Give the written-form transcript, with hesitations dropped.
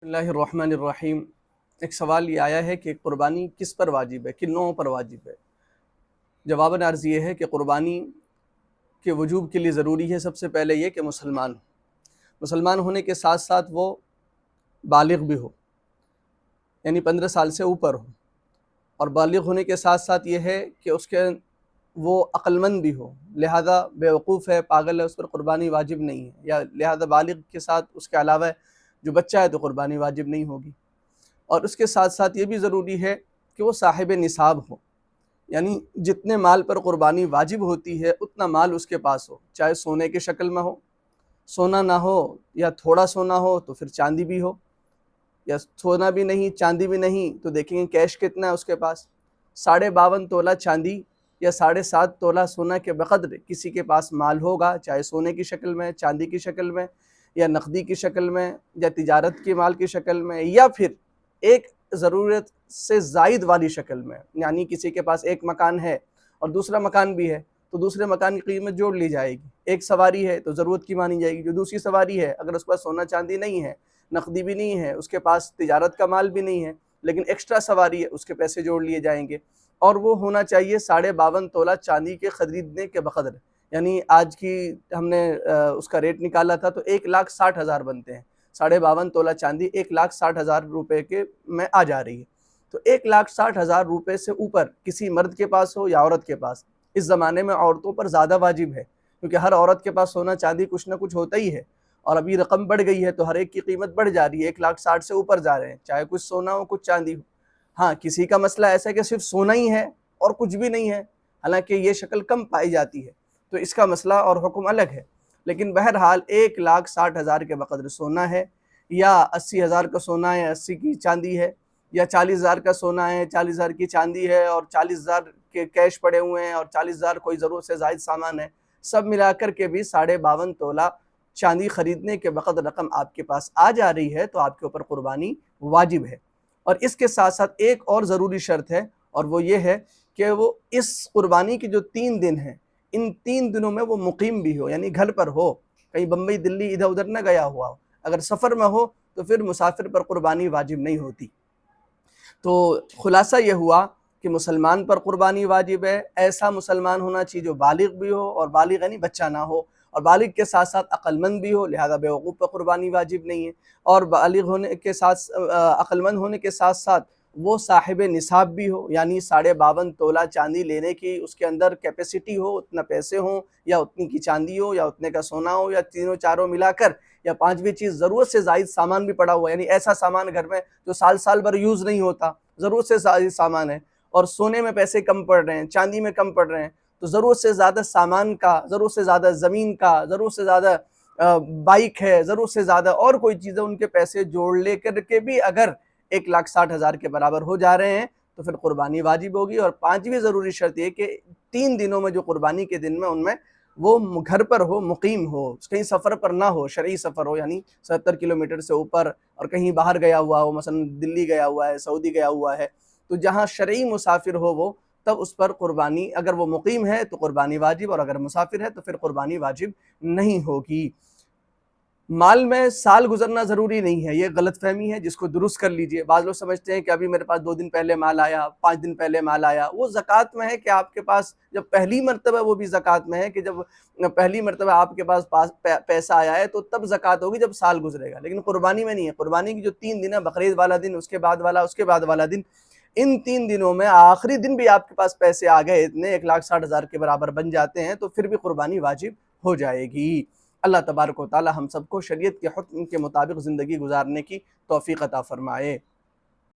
اللہ الرحمن الرحیم۔ ایک سوال یہ آیا ہے کہ قربانی کس پر واجب ہے، کن نوعوں پر واجب ہے؟ جواباً عرض یہ ہے کہ قربانی کے وجوب کے لیے ضروری ہے سب سے پہلے یہ کہ مسلمان ہونے کے ساتھ ساتھ وہ بالغ بھی ہو، یعنی 15 سال سے اوپر ہو، اور بالغ ہونے کے ساتھ ساتھ یہ ہے کہ اس کے وہ عقل مند بھی ہو، لہذا بیوقوف ہے، پاگل ہے، اس پر قربانی واجب نہیں ہے، یا لہذا بالغ کے ساتھ اس کے علاوہ جو بچہ ہے تو قربانی واجب نہیں ہوگی۔ اور اس کے ساتھ ساتھ یہ بھی ضروری ہے کہ وہ صاحب نصاب ہو، یعنی جتنے مال پر قربانی واجب ہوتی ہے اتنا مال اس کے پاس ہو، چاہے سونے کے شکل میں ہو، سونا نہ ہو یا تھوڑا سونا ہو تو پھر چاندی بھی ہو، یا سونا بھی نہیں چاندی بھی نہیں تو دیکھیں گے کیش کتنا ہے اس کے پاس۔ 52.5 تولہ چاندی یا 7.5 تولہ سونا کے بقدر کسی کے پاس مال ہوگا، چاہے سونے کی شکل میں، چاندی کی شکل میں، یا نقدی کی شکل میں، یا تجارت کے مال کی شکل میں، یا پھر ایک ضرورت سے زائد والی شکل میں، یعنی کسی کے پاس ایک مکان ہے اور دوسرا مکان بھی ہے تو دوسرے مکان کی قیمت جوڑ لی جائے گی، ایک سواری ہے تو ضرورت کی مانی جائے گی، جو دوسری سواری ہے اگر اس کے پاس سونا چاندی نہیں ہے، نقدی بھی نہیں ہے، اس کے پاس تجارت کا مال بھی نہیں ہے لیکن ایکسٹرا سواری ہے، اس کے پیسے جوڑ لیے جائیں گے، اور وہ ہونا چاہیے 52.5 تولہ چاندی کے خریدنے کے بقدر، یعنی آج کی ہم نے اس کا ریٹ نکالا تھا تو 1,60,000 بنتے ہیں، 52.5 تولہ چاندی 1,60,000 روپے کے میں آ جا رہی ہے، تو 1,60,000 روپے سے اوپر کسی مرد کے پاس ہو یا عورت کے پاس، اس زمانے میں عورتوں پر زیادہ واجب ہے کیونکہ ہر عورت کے پاس سونا چاندی کچھ نہ کچھ ہوتا ہی ہے، اور ابھی رقم بڑھ گئی ہے تو ہر ایک کی قیمت بڑھ جا رہی ہے، 1,60,000 سے اوپر جا رہے ہیں، چاہے کچھ سونا ہو کچھ چاندی ہو۔ ہاں کسی کا مسئلہ ایسا ہے کہ صرف سونا ہی ہے اور کچھ بھی نہیں ہے، حالانکہ یہ شکل کم پائی جاتی ہے تو اس کا مسئلہ اور حکم الگ ہے، لیکن بہرحال 1,60,000 کے بقدر سونا ہے، یا 80,000 کا سونا ہے، 80 کی چاندی ہے، یا 40,000 کا سونا ہے، 40,000 کی چاندی ہے، اور 40,000 کے کیش پڑے ہوئے ہیں، اور 40,000 کوئی ضرورت سے زائد سامان ہے، سب ملا کر کے بھی 52.5 تولہ چاندی خریدنے کے بقدر رقم آپ کے پاس آ جا رہی ہے تو آپ کے اوپر قربانی واجب ہے۔ اور اس کے ساتھ ساتھ ایک اور ضروری شرط ہے، اور وہ یہ ہے کہ وہ اس قربانی کے جو 3 دن ہیں ان 3 دنوں میں وہ مقیم بھی ہو، یعنی گھر پر ہو، کہیں بمبئی دلی ادھر ادھر نہ گیا ہوا ہو، اگر سفر میں ہو تو پھر مسافر پر قربانی واجب نہیں ہوتی۔ تو خلاصہ یہ ہوا کہ مسلمان پر قربانی واجب ہے، ایسا مسلمان ہونا چاہیے جو بالغ بھی ہو، اور بالغ یعنی بچہ نہ ہو، اور بالغ کے ساتھ ساتھ عقل مند بھی ہو، لہذا بیوقوف پر قربانی واجب نہیں ہے، اور بالغ ہونے کے ساتھ عقل مند ہونے کے ساتھ ساتھ وہ صاحب نصاب بھی ہو، یعنی 52.5 تولہ چاندی لینے کی اس کے اندر کیپیسٹی ہو، اتنا پیسے ہوں، یا اتنی کی چاندی ہو، یا اتنے کا سونا ہو، یا تینوں چاروں ملا کر، یا 5ویں چیز ضرورت سے زائد سامان بھی پڑا ہوا ہے، یعنی ایسا سامان گھر میں جو سال بھر یوز نہیں ہوتا، ضرورت سے زائد سامان ہے، اور سونے میں پیسے کم پڑ رہے ہیں، چاندی میں کم پڑ رہے ہیں، تو ضرورت سے زیادہ سامان کا، ضرورت سے زیادہ زمین کا، ضرورت سے زیادہ بائک ہے، ضرورت سے زیادہ اور کوئی چیزیں، ان کے پیسے جوڑ لے کر کے بھی اگر 1,60,000 کے برابر ہو جا رہے ہیں تو پھر قربانی واجب ہوگی۔ اور 5ویں ضروری شرط یہ کہ 3 دنوں میں جو قربانی کے دن میں ان میں وہ گھر پر ہو، مقیم ہو، کہیں سفر پر نہ ہو، شرعی سفر ہو، یعنی 70 کلومیٹر سے اوپر، اور کہیں باہر گیا ہوا ہو، مثلا دلی گیا ہوا ہے، سعودی گیا ہوا ہے، تو جہاں شرعی مسافر ہو وہ، تب اس پر قربانی، اگر وہ مقیم ہے تو قربانی واجب، اور اگر مسافر ہے تو پھر قربانی واجب نہیں ہوگی۔ مال میں سال گزرنا ضروری نہیں ہے، یہ غلط فہمی ہے، جس کو درست کر لیجئے۔ بعض لوگ سمجھتے ہیں کہ ابھی میرے پاس 2 دن پہلے مال آیا، 5 دن پہلے مال آیا، وہ زکوٰۃ میں ہے کہ آپ کے پاس جب پہلی مرتبہ، وہ بھی زکوٰۃ میں ہے کہ جب پہلی مرتبہ آپ کے پاس پیسہ آیا ہے تو تب زکوٰۃ ہوگی جب سال گزرے گا، لیکن قربانی میں نہیں ہے۔ قربانی کی جو 3 دن ہے، بقرعید والا دن، اس کے بعد والا، اس کے بعد والا دن، ان 3 دنوں میں آخری دن بھی آپ کے پاس پیسے آ گئے، اتنے 1,60,000 کے برابر بن جاتے ہیں، تو پھر بھی قربانی واجب ہو جائے گی۔ اللہ تبارک و تعالی ہم سب کو شریعت کے حکم کے مطابق زندگی گزارنے کی توفیق عطا فرمائے۔